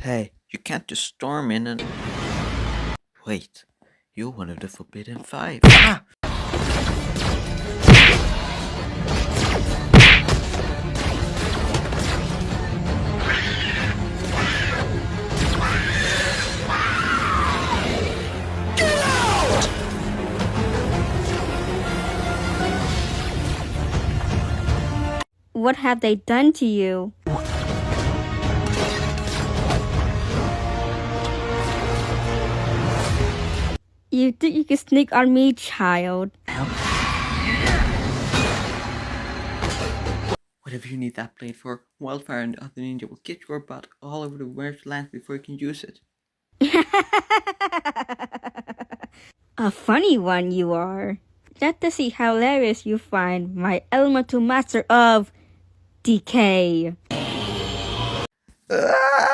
Hey, you can't just storm in and... Wait, you're one of the Forbidden Five. Ah! What have they done to you? You think you can sneak on me, child? Whatever you need that blade for, Wildfire and the other ninja will get your butt all over the world's land before you can use it. A funny one you are. Let us see how hilarious you find my elemental master of decay. Ah!